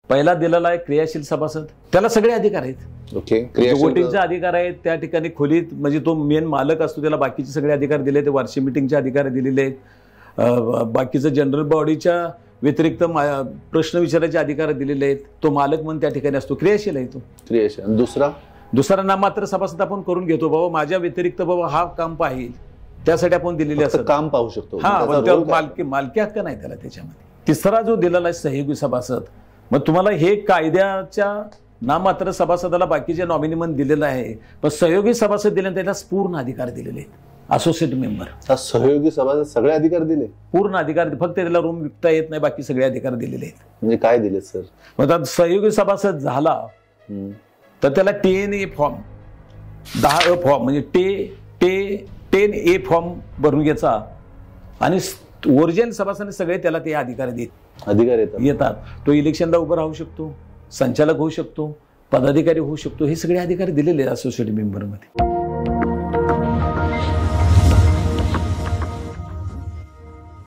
पहिला दिलेला आहे क्रियाशील सभासद, त्याला सगळे अधिकार आहेत. ओके, वोटिंगचे अधिकार आहेत, त्या ठिकाणी खोलीत म्हणजे तो मेन मालक असतो त्याला बाकीचे सगळे अधिकार दिले, ते वार्षिक मिटिंगचे अधिकार दिलेले आहेत, बाकीचं जनरल बॉडीच्या व्यतिरिक्त प्रश्न विचारायचे अधिकार दिलेले आहेत. तो मालक म्हणून त्या ठिकाणी असतो, क्रियाशील आहे तो. क्रियाशील. दुसरा नाममात्र सभासद आपण करून घेतो, बाबा माझ्या व्यतिरिक्त बाबा हा काम पाहिजे त्यासाठी आपण दिलेले असतं, काम पाहू शकतो. मालकी हक्क नाही त्याला त्याच्यामध्ये. तिसरा जो दिलेला आहे सहयोगी सभासद, मग तुम्हाला हे कायद्याच्या नाममात्र सभासदाला बाकीच्या नॉमिनी म्हणून दिलेलं आहे, पण सहयोगी सभासद दिल्यानंतर त्याला पूर्ण अधिकार दिलेले आहेत. असोसिएट मेंबर सहयोगी सभासद सगळे अधिकार दिले, पूर्ण अधिकार, फक्त त्याला रूम विकता येत नाही, बाकी सगळे अधिकार दिलेले आहेत. म्हणजे काय दिले सर? मग सहयोगी सभासद झाला तर त्याला 10A फॉर्म, 10A फॉर्म म्हणजे 10A फॉर्म भरून घ्यायचा आणि ओरिजिनल सभासद सगळे त्याला ते अधिकार येतात. तो इलेक्शनला उभं राहू शकतो, संचालक होऊ शकतो, पदाधिकारी होऊ शकतो, हे सगळे अधिकार दिलेले असोसिएट मेंबरमध्ये.